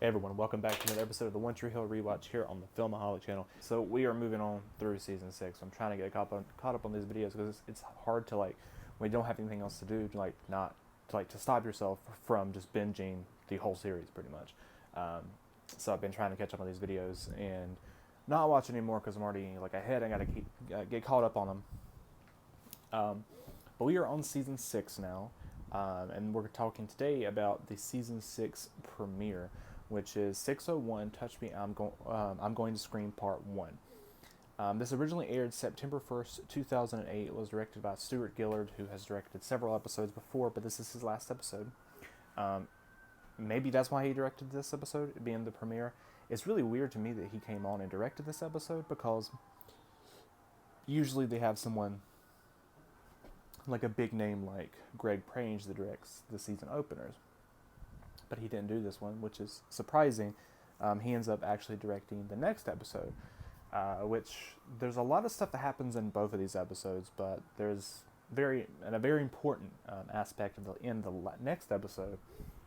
Hey everyone, welcome back to another episode of the One Tree Hill Rewatch here on the Filmaholic channel. So we are moving on through season 6. I'm trying to get caught up on these videos because it's hard to when you don't have anything else to do to not to stop yourself from just binging the whole series pretty much. So I've been trying to catch up on these videos and not watch anymore because I'm already ahead. I gotta get caught up on them. But we are on season 6 now, and we're talking today about the season 6 premiere, which is 601 Touch Me, I'm Going to Scream Part 1. This originally aired September 1st, 2008. It was directed by Stuart Gillard, who has directed several episodes before, but this is his last episode. Maybe that's why he directed this episode, being the premiere. It's really weird to me that he came on and directed this episode, because usually they have someone like a big name like Greg Prange that directs the season openers. But he didn't do this one, which is surprising. He ends up actually directing the next episode, which there's a lot of stuff that happens in both of these episodes, but there's a very important aspect in the next episode,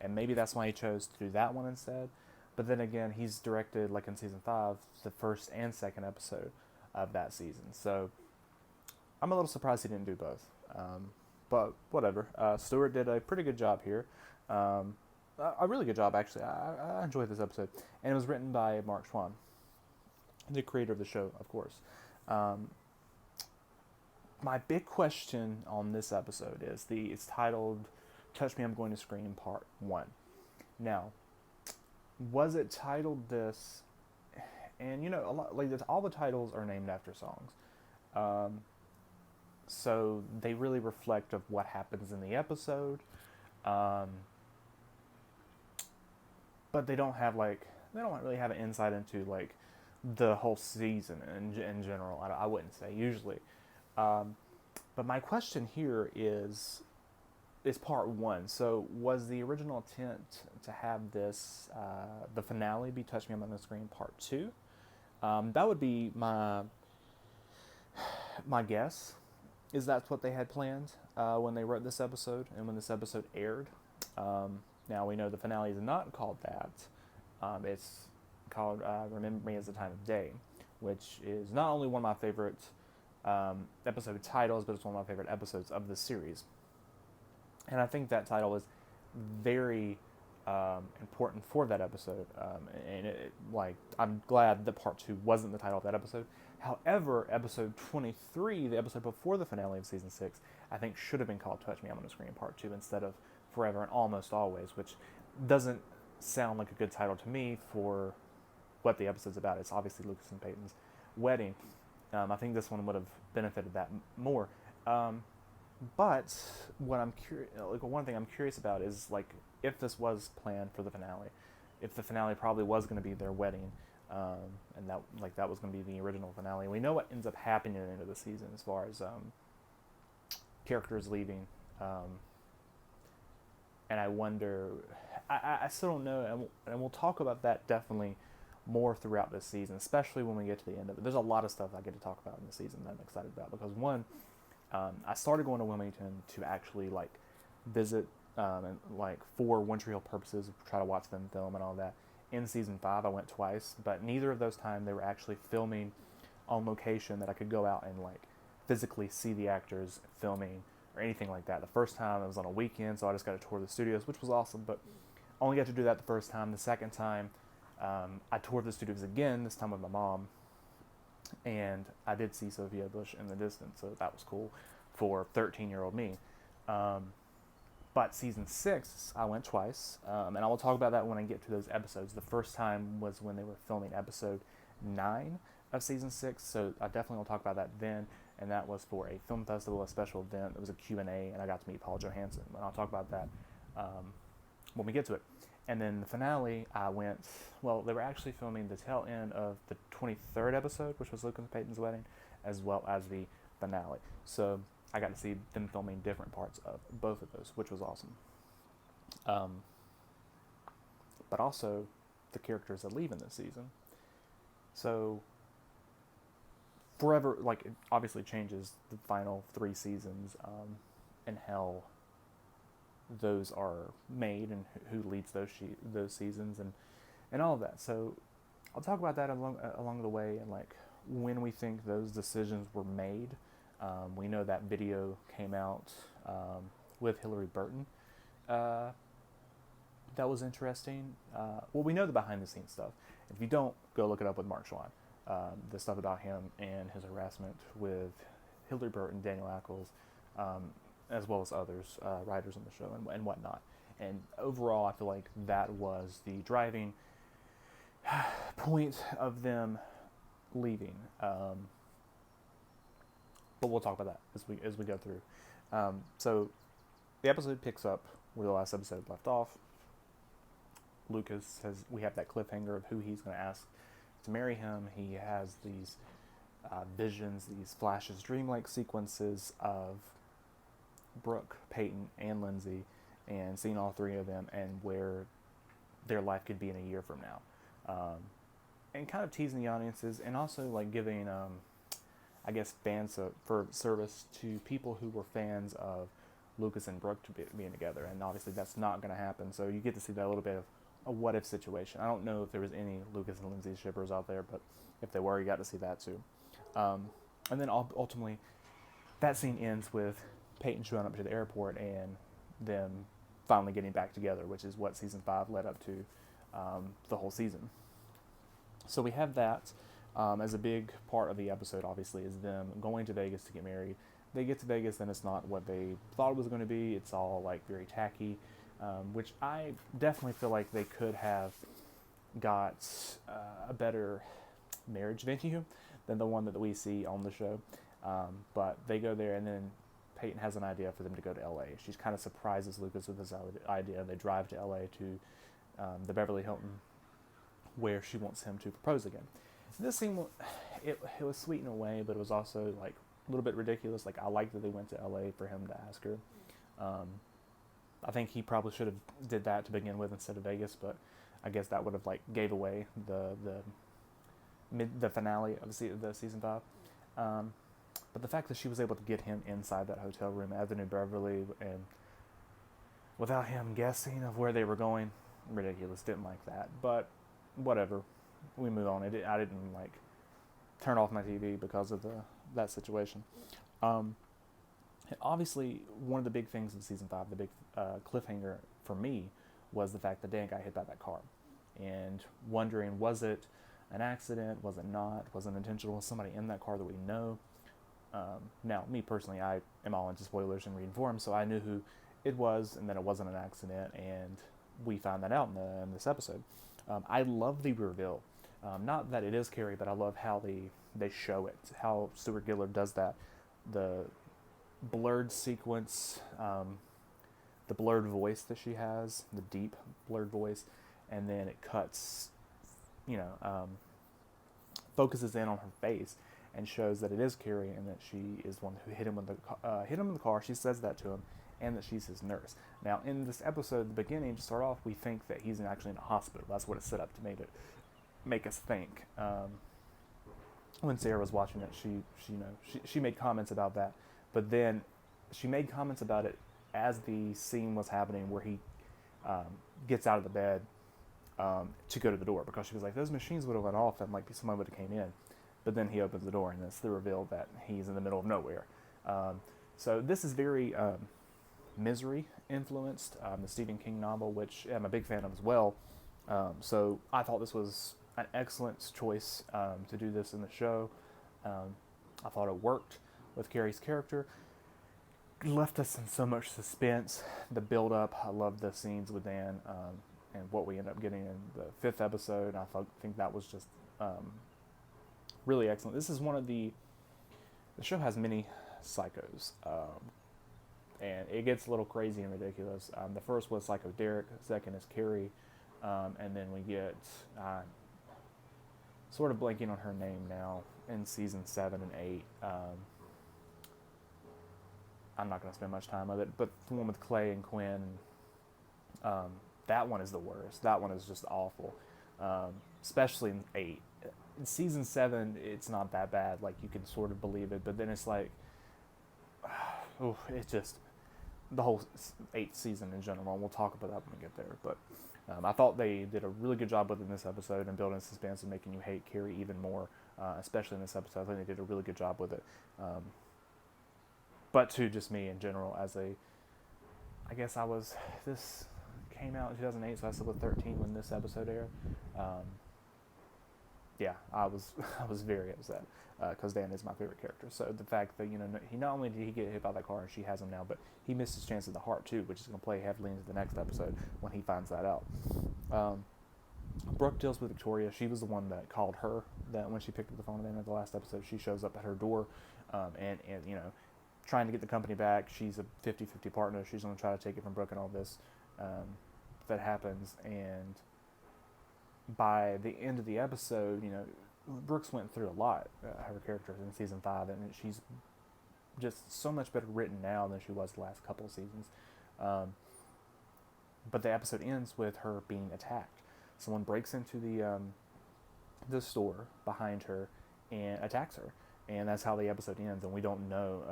and maybe that's why he chose to do that one instead. But then again, he's directed, like in season 5, the first and second episode of that season. So I'm a little surprised he didn't do both. But whatever. Stuart did a pretty good job here. A really good job, actually. I enjoyed this episode. And it was written by Mark Schwann, the creator of the show, of course. My big question on this episode is it's titled Touch Me, I'm Going to Scream Part 1. Now, was it titled this? And, a lot, all the titles are named after songs. So they really reflect of what happens in the episode. But they don't really have an insight into the whole season in general. I wouldn't say usually. But my question here is part 1. So was the original intent to have this the finale be Touch Me, I'm on the Screen Part 2? That would be my guess. Is that's what they had planned when they wrote this episode and when this episode aired. Now we know the finale is not called that. It's called Remember Me as the Time of Day, which is not only one of my favorite episode titles, but it's one of my favorite episodes of the series. And I think that title is very important for that episode. And I'm glad that part 2 wasn't the title of that episode. However, episode 23, the episode before the finale of season 6, I think should have been called Touch Me, I'm on the Screen Part 2 instead of Forever and Almost Always, which doesn't sound like a good title to me for what the episode's about. It's obviously Lucas and Peyton's wedding. I think this one would have benefited that more. But what I'm one thing I'm curious about is if this was planned for the finale, if the finale probably was going to be their wedding, and that was going to be the original finale. We know what ends up happening at the end of the season as far as characters leaving, and I wonder. I still don't know, and we'll talk about that definitely more throughout this season, especially when we get to the end of it. There's a lot of stuff I get to talk about in the season that I'm excited about because one. I started going to Wilmington to actually visit and for One Tree Hill purposes, try to watch them film and all that. In season 5, I went twice, but neither of those times they were actually filming on location that I could go out and physically see the actors filming or anything like that. The first time it was on a weekend, so I just got to tour the studios, which was awesome, but only got to do that the first time. The second time, I toured the studios again, this time with my mom. And I did see Sophia Bush in the distance, so that was cool for 13-year-old me. But season 6, I went twice, and I will talk about that when I get to those episodes. The first time was when they were filming episode 9 of season 6, so I definitely will talk about that then, and that was for a film festival, a special event. It was a Q&A, and I got to meet Paul Johansson, and I'll talk about that when we get to it. And then the finale, they were actually filming the tail end of the 23rd episode, which was Lucas and Peyton's wedding, as well as the finale. So I got to see them filming different parts of both of those, which was awesome. But also the characters that leave in this season. So Forever, it obviously changes the final 3 seasons and how those are made and who leads those seasons, and and all of that. So I'll talk about that along the way, and like when we think those decisions were made. We know that video came out with Hillary Burton. Uh, that was interesting. Well, we know the behind the scenes stuff. If you don't, go look it up with Mark Schwann. The stuff about him and his harassment with Hillary Burton, Daniel Ackles, as well as others, writers on the show and whatnot. And overall, I feel like that was the driving point of them leaving. But we'll talk about that as we go through. So the episode picks up where the last episode left off. Lucas we have that cliffhanger of who he's going to ask to marry him. He has these visions, these flashes, dreamlike sequences of Brooke, Peyton, and Lindsey, and seeing all three of them and where their life could be in a year from now. And kind of teasing the audiences, and also like giving, I guess, fans for service to people who were fans of Lucas and Brooke being together. And obviously that's not going to happen. So you get to see that little bit of a what if situation. I don't know if there was any Lucas and Lindsey shippers out there, but if there were, you got to see that too. And then ultimately, that scene ends with Peyton showing up to the airport and them finally getting back together, which is what season 5 led up to the whole season. So we have that as a big part of the episode, obviously, is them going to Vegas to get married. They get to Vegas and it's not what they thought it was going to be. It's all like very tacky, which I definitely feel like they could have got a better marriage venue than the one that we see on the show. But they go there, and then Peyton has an idea for them to go to LA. She kind of surprises Lucas with this idea. They drive to LA to the Beverly Hilton, where she wants him to propose again. This scene, it was sweet in a way, but it was also like a little bit ridiculous. Like, I like that they went to LA for him to ask her. I think he probably should have did that to begin with instead of Vegas, but I guess that would have like gave away the finale of the season 5. But the fact that she was able to get him inside that hotel room at the New Beverly and without him guessing of where they were going, ridiculous. Didn't like that, but whatever. We move on. I didn't like turn off my TV because of that situation. And obviously, one of the big things of season 5, the big cliffhanger for me, was the fact that Dan got hit by that car, and wondering, was it an accident? Was it not? Was it intentional? Was somebody in that car that we know? Now, me personally, I am all into spoilers and reading forums, so I knew who it was, and that it wasn't an accident, and we found that out in this episode. I love the reveal. Not that it is Carrie, but I love how they show it, how Stuart Gillard does that. The blurred sequence, the blurred voice that she has, the deep blurred voice, and then it cuts, focuses in on her face and shows that it is Carrie and that she is one who hit him in the car. She says that to him, and that she's his nurse. Now, in this episode, at the beginning, to start off, we think that he's actually in a hospital. That's what it's set up to make us think. When Sarah was watching it, she made comments about that, but then she made comments about it as the scene was happening, where he gets out of the bed to go to the door, because she was like, those machines would have went off and like someone would have came in. But then he opens the door, and it's the reveal that he's in the middle of nowhere. So this is very Misery influenced, the Stephen King novel, which I'm a big fan of as well. So I thought this was an excellent choice to do this in the show. I thought it worked with Carrie's character. It left us in so much suspense. The build-up, I love the scenes with Dan, and what we end up getting in the 5th episode. I think that was just really excellent. This is one of the show has many psychos, and it gets a little crazy and ridiculous. The first was Psycho Derek, second is Carrie, and then we get, sort of blanking on her name now, in season 7 and 8. I'm not going to spend much time with it, but the one with Clay and Quinn, that one is the worst. That one is just awful, especially in 8. In season 7, it's not that bad. Like, you can sort of believe it, but then it's like, it's just the whole 8th season in general. And we'll talk about that when we get there. But I thought they did a really good job with it in this episode and building suspense and making you hate Carrie even more, especially in this episode. I think they did a really good job with it. But to just me in general, I guess this came out in 2008, so I was still 13 when this episode aired. Yeah, I was very upset because Dan is my favorite character. So the fact that he not only did he get hit by that car and she has him now, but he missed his chance at the heart too, which is going to play heavily into the next episode when he finds that out. Brooke deals with Victoria. She was the one that called her. That when she picked up the phone at the end of the last episode, she shows up at her door, and trying to get the company back. She's a 50-50 partner. She's going to try to take it from Brooke and all this that happens. And by the end of the episode, Brooks went through a lot, her character in season 5, and she's just so much better written now than she was the last couple of seasons. But the episode ends with her being attacked. Someone breaks into the store behind her and attacks her, and that's how the episode ends. And we don't know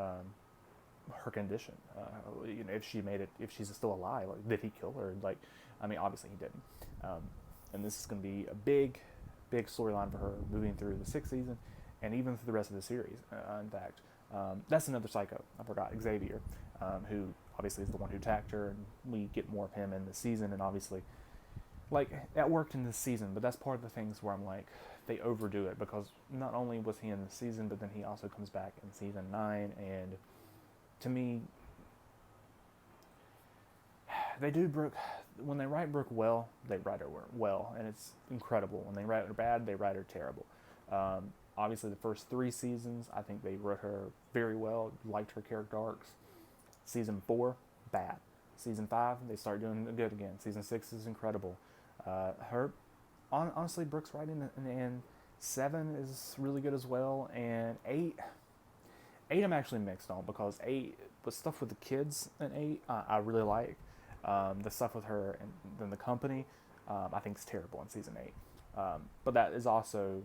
her condition. If she made it, if she's still alive. Like, did he kill her? Obviously he didn't. And this is going to be a big storyline for her moving through the 6th season and even through the rest of the series. In fact, that's another psycho. I forgot, Xavier, who obviously is the one who attacked her, and we get more of him in this season. And obviously, that worked in this season, but that's part of the things where I'm like, they overdo it, because not only was he in this season, but then he also comes back in season 9, and to me, they do Brooke. When they write Brooke well, they write her well, and it's incredible. When they write her bad, they write her terrible. Obviously, the first 3 seasons, I think they wrote her very well, liked her character arcs. Season 4, bad. Season 5, they start doing good again. Season 6 is incredible. Honestly, Brooke's writing in 7 is really good as well, and 8 I'm actually mixed on, because 8, the stuff with the kids in 8, I really like. The stuff with her and then the company, I think is terrible in season 8. But that is also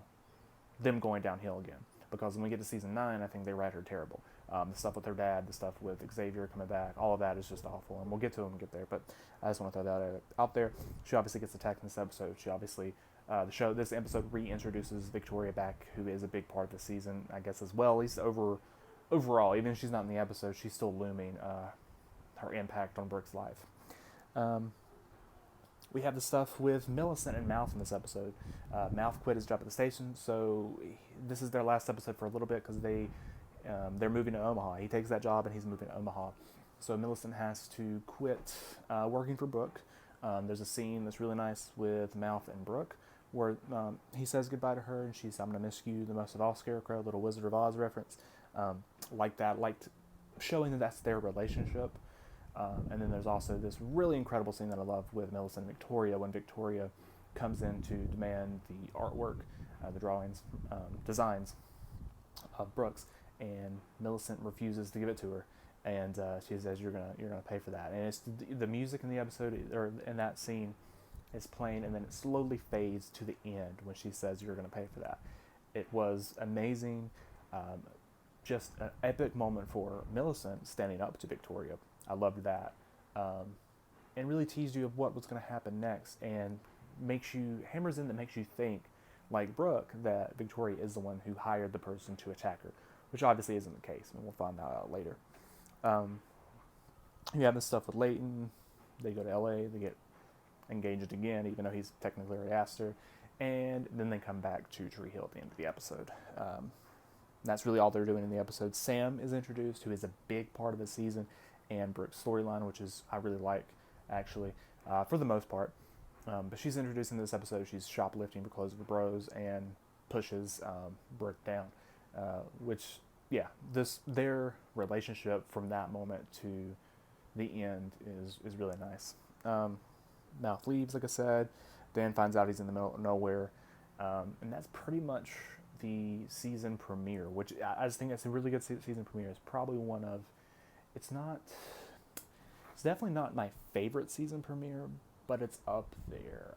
them going downhill again, because when we get to season 9, I think they write her terrible. The stuff with her dad, the stuff with Xavier coming back, all of that is just awful, and we'll get to it when we get there. But I just want to throw that out there. She obviously gets attacked in this episode. She obviously, this episode reintroduces Victoria back, who is a big part of the season, I guess, as well. At least overall, even if she's not in the episode, she's still looming, her impact on Brooke's life. We have the stuff with Millicent and Mouth in this episode. Mouth quit his job at the station, so this is their last episode for a little bit, because they're moving to Omaha. He takes that job and he's moving to Omaha. So Millicent has to quit working for Brooke. There's a scene that's really nice with Mouth and Brooke, where he says goodbye to her, and she says, "I'm going to miss you the most of all, Scarecrow," little Wizard of Oz reference. Liked showing that that's their relationship. And then there's also this really incredible scene that I love with Millicent and Victoria, when Victoria comes in to demand the artwork, the drawings, designs of Brooks, and Millicent refuses to give it to her, and she says, "You're gonna pay for that." And it's the music in the episode, or in that scene, is playing, and then it slowly fades to the end when she says, "You're gonna pay for that." It was amazing, just an epic moment for Millicent standing up to Victoria. I loved that, and really teased you of what was going to happen next, and hammers in that makes you think, like Brooke, that Victoria is the one who hired the person to attack her, which obviously isn't the case, and we'll find that out later. You have this stuff with Leighton. They go to LA, they get engaged again, even though he's technically already asked her, and then they come back to Tree Hill at the end of the episode. That's really all they're doing in the episode. Sam is introduced, who is a big part of the season and Brooke's storyline, which is I really like, actually, for the most part. But she's introduced in this episode. She's shoplifting for clothes of her bros and pushes Brooke down, which, yeah, their relationship from that moment to the end is really nice. Mouth leaves, like I said. Dan finds out he's in the middle of nowhere, and that's pretty much the season premiere, which I just think that's a really good season premiere. It's probably it's definitely not my favorite season premiere, but it's up there.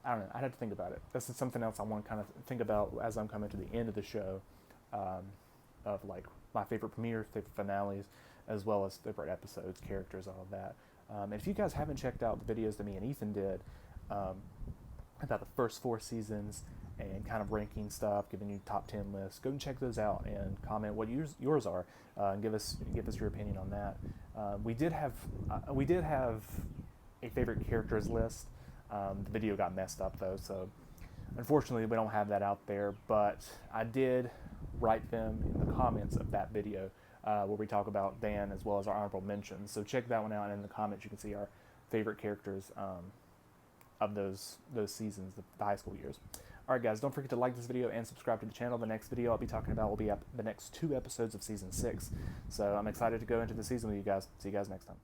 I don't know, I'd have to think about it. This is something else I want to kind of think about as I'm coming to the end of the show, of like my favorite premieres, favorite finales, as well as favorite episodes, characters, all of that. And if you guys haven't checked out the videos that me and Ethan did about the first 4 seasons and kind of ranking stuff, giving you top 10 lists, go and check those out and comment what yours are, and give us your opinion on that. We did have a favorite characters list. The video got messed up though, so unfortunately we don't have that out there, but I did write them in the comments of that video where we talk about Dan as well as our honorable mentions. So check that one out, and in the comments you can see our favorite characters of those seasons, the high school years. Alright guys, don't forget to like this video and subscribe to the channel. The next video I'll be talking about will be the next 2 episodes of Season 6. So I'm excited to go into the season with you guys. See you guys next time.